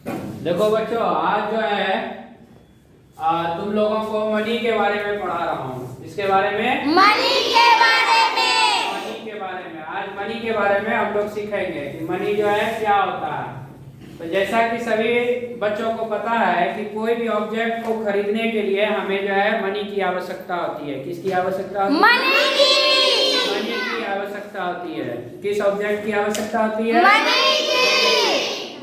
देखो बच्चों, आज जो है तुम लोगों को मनी के बारे में पढ़ा रहा हूँ। इसके बारे में, मनी के बारे में, मनी के बारे में। आज मनी के बारे में हम लोग सीखेंगे कि मनी जो है क्या होता है। तो जैसा कि सभी बच्चों को पता है कि कोई भी ऑब्जेक्ट को खरीदने के लिए हमें जो है मनी की आवश्यकता होती है। किसकी आवश्यकता होती है? मनी की, मनी की आवश्यकता होती है। किस ऑब्जेक्ट की आवश्यकता होती है? मनी की।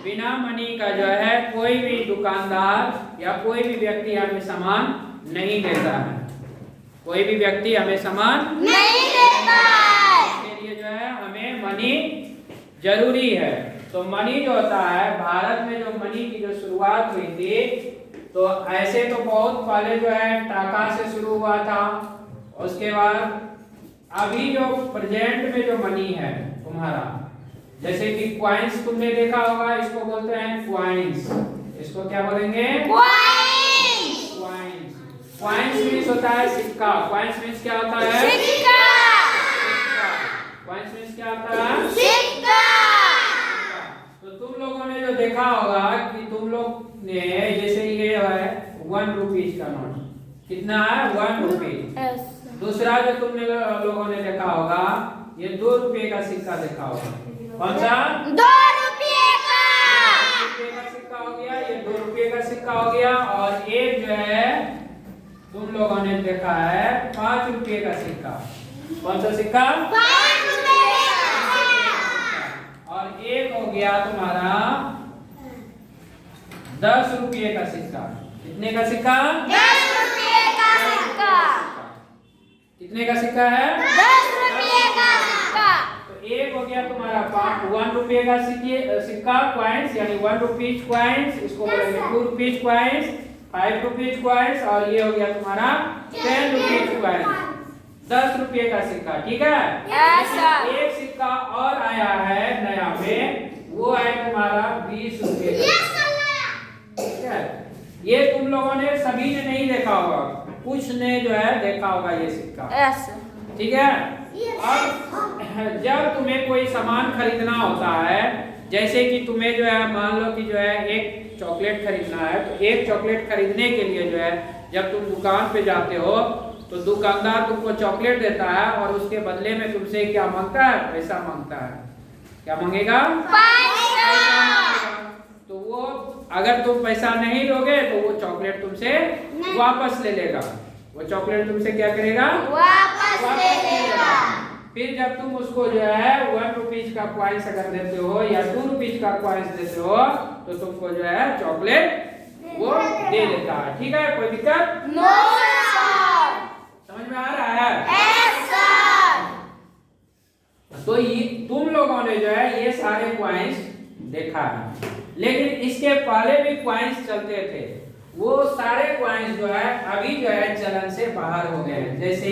बिना मनी का जो है कोई भी दुकानदार या कोई भी व्यक्ति हमें सामान नहीं देता है। कोई भी व्यक्ति हमें सामान नहीं देता है। इसके लिए जो है हमें मनी जरूरी है। तो मनी जो होता है, भारत में जो मनी की जो शुरुआत हुई थी, तो ऐसे तो बहुत पहले जो है टाका से शुरू हुआ था। उसके बाद अभी जो प्रेजेंट में जो मनी है तुम्हारा, जैसे कि क्वाइंस तुमने देखा होगा, इसको बोलते हैं क्वाइंस। इसको क्या बोलेंगे? क्वाइंस। क्वाइंस। क्वाइंस मीन्स होता है सिक्का। क्वाइंस मीन्स क्या होता है? सिक्का। क्वाइंस मीन्स क्या होता है? सिक्का। तो तुम लोगों ने जो देखा होगा कि तुम लोग ने, जैसे ये है 1 रुपीज का नोट, कितना है? 1 रुपीज। दूसरा जो तुमने लोगों ने देखा होगा, ये 2 रुपये का सिक्का देखा होगा। कौन सा? 2 रुपये का। 2 रुपये का सिक्का हो गया, ये 2 रुपये का सिक्का हो गया। और एक जो है तुम लोगों ने देखा है 5 रुपये का सिक्का। कौन सा सिक्का? 5 रुपये और एक हो गया तुम्हारा 10 रुपये का सिक्का। कितने का सिक्का? 10 रुपये का सिक्का। कितने का सिक्का है? 10 रुपये का सिक्का। तो एक हो गया तुम्हारा 1 रुपये का सिक्का, क्वाइंस, यानी 1 रुपीज क्वाइंस। इसको बोलेंगे 2 रुपीज क्वाइंस, 5 रुपीज क्वाइंस। और ये हो गया तुम्हारा 10 रुपीज क्वाइंस, 10 रुपये का सिक्का। ठीक है? ऐसा एक सिक्का और आया है नया में, वो है तुम्हारा 20 रुपये का। ठीक है? ये तुम लोगों ने सभी ने नहीं देखा होगा, कुछ ने जो है देखा होगा ये सिक्का। ऐसा। ठीक है? अब जब तुम्हें कोई सामान खरीदना होता है, जैसे कि तुम्हें जो है मान लो कि जो है एक चॉकलेट खरीदना है, तो एक चॉकलेट खरीदने के लिए जो है जब तुम दुकान पे जाते हो तो दुकानदार तुमको चॉकलेट देता है और उसके बदले में तुमसे क्या मांगता है? पैसा मांगता है। क्या मांगेगा? पैसा। तो वो अगर तुम पैसा नहीं दोगे तो वो चॉकलेट तुमसे वापस ले लेगा। वो चॉकलेट तुमसे क्या करेगा? वापस ले लेगा। फिर जब तुम उसको जो है 1 रुपीज का क्वाइंस अगर देते हो या 2 रुपीज का क्वाइंस देते हो, तो तुमको जो है चॉकलेट वो दे देता है। ठीक है? कोई दिक्कत? No sir. समझ में आ रहा है? Yes sir. तो ये तुम लोगों ने जो है ये सारे क्वाइंस देखा है, लेकिन इसके पहले भी क्वाइंस चलते थे। वो सारे क्वाइंस जो है अभी जो है चलन से बाहर हो गए हैं। जैसे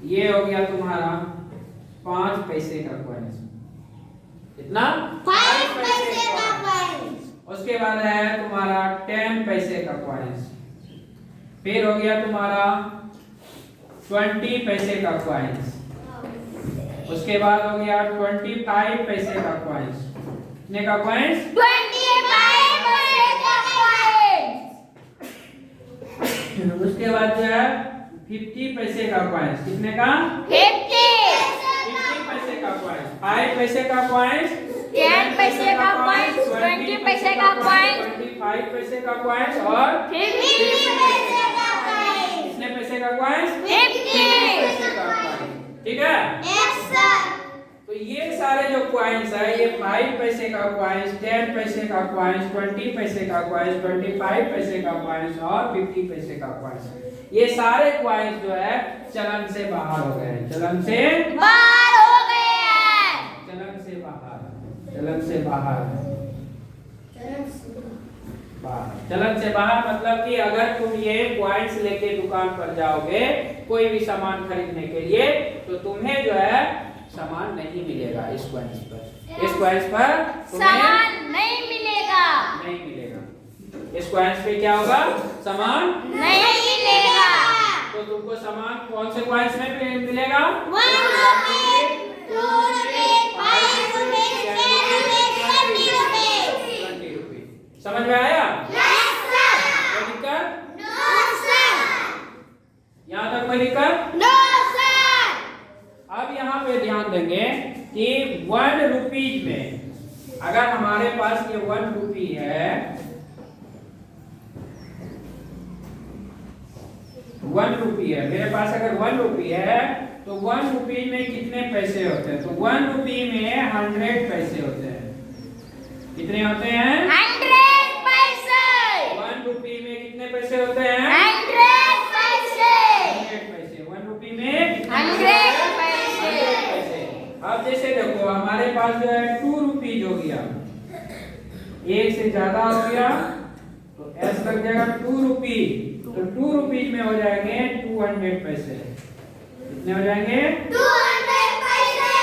ये हो गया तुम्हारा 5 पैसे का क्वाइंस। कितना? 5 पैसे का कॉइंस। उसके बाद है तुम्हारा 10 पैसे का क्वाइंस। फिर हो गया तुम्हारा 20 पैसे का क्वाइंस। उसके बाद हो गया 25 पैसे का क्वाइंस। कितने का क्वाइंस? 25 पैसे का कॉइंस। उसके बाद जो है 50 पैसे का क्वाइंस। कितने का? 50 पैसे का क्वाइंस। 5 पैसे का क्वाइंस, 10 पैसे का कॉइंस, 20 पैसे का कॉइंस, 25 पैसे का क्वाइंस और 50 पैसे का कॉइंस। कितने पैसे का क्वाइंस? 50 पैसे का क्वाइंस। ठीक है? Yes sir. तो ये सारे जो क्वाइंस है, ये 5 पैसे का क्वाइंस, 10 पैसे का क्वाइंस, 20 पैसे का क्वाइंस, 25 पैसे का क्वाइंस और 50 पैसे का क्वाइंस, ये सारे क्वाइंस जो है चलन से बाहर हो गए हैं। चलन से बाहर हो गए हैं। चलन से बाहर, चलन से बाहर, चलन से बाहर मतलब कि अगर तुम ये क्वाइंस लेके दुकान पर जाओगे कोई भी सामान खरीदने के लिए, तो तुम्हें जो है सामान नहीं मिलेगा इस क्वाइंस पर। इस क्वाइंस पर तुम्हें सामान नहीं मिलेगा। नहीं मिलेगा। इस क्वाइंस पे क्या होगा? सामान नहीं मिलेगा। तो तुमको सामान कौन से क्वाइंस में मिलेगा? 1 रुपए, 2 रुपए, 5 रुपए, 10 रुपए, 20 रुपए। समझ में आया? Yes, sir. कोई दिक्कत? No, sir. यहाँ तक कोई दिक्कत? No, sir. अब यहाँ पे ध्यान देंगे कि 1 रुपीज में अगर हमारे पास ये 1 रुपी है, 1 रुपी है मेरे पास, अगर 1 रुपी है तो 1 रुपी में कितने पैसे होते हैं? तो 1 रुपी में 100 पैसे होते हैं। कितने होते हैं? 100 पैसे। 1 रुपी में कितने पैसे होते हैं? 100 पैसे। 100 पैसे। 1 रुपी में 100 पैसे। 100 पैसे। अब जैसे देखो हमारे पास जो है 2 रुपीज हो गया, 1 से ज्यादा हो गया तो एस लग जाएगा 2 रुपी, तो 2 रुपीज में हो जाएंगे 200 पैसे। कितने हो जाएंगे? 200 पैसे।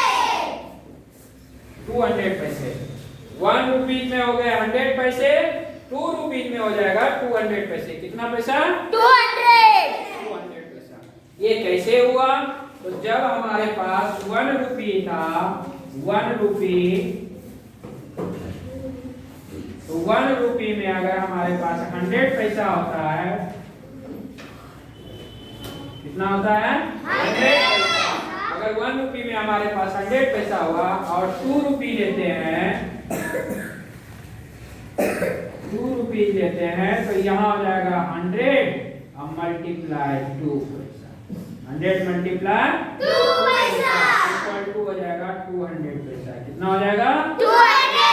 200 पैसे। 1 रुपीज में हो गए 100 पैसे, 2 रुपीज में हो जाएगा 200 पैसे। कितना पैसा? 200। 200 पैसा। ये कैसे हुआ? तो जब हमारे पास 1 रुपी था, 1 रुपी, तो 1 रुपी में अगर हमारे पास 100 पैसा होता है, कितना होता है? 100 पैसा। अगर 1 रुपी में हमारे पास 100 पैसा हुआ और 2 रुपी लेते हैं, 2 रुपी लेते हैं तो यहाँ हो जाएगा 100 और मल्टीप्लाई 2 पैसा। 100 मल्टीप्लाई 2 पैसा इक्वल टू हो जाएगा 200 पैसा। कितना हो जाएगा? 200।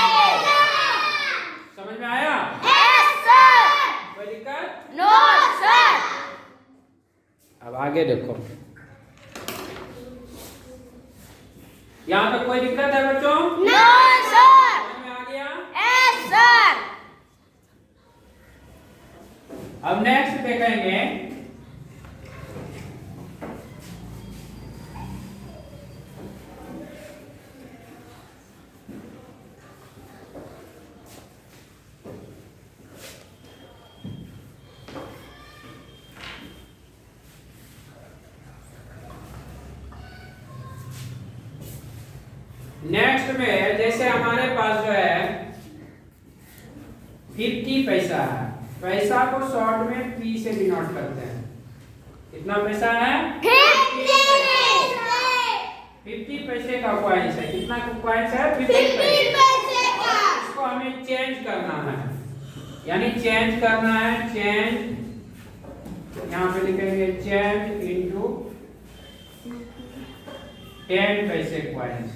समझ में आया? Yes, sir. कोई दिक्कत? No, sir. अब आगे देखो, यहाँ तक कोई दिक्कत है बच्चों? No, sir. समझ में आ गया? Yes, sir. अब नेक्स्ट देखेंगे नेक्स्ट में, जैसे हमारे पास जो है 50 पैसा है, पैसा को शॉर्ट में पी से डिनोट करते हैं। कितना पैसा है? 50 पैसे का कॉइन्स है। कितना कॉइन्स है? 50 पैसे का। इसको हमें चेंज करना है, यानी चेंज करना है। चेंज यहाँ पे लिखेंगे चेंज इनटू 10 पैसे कॉइन्स।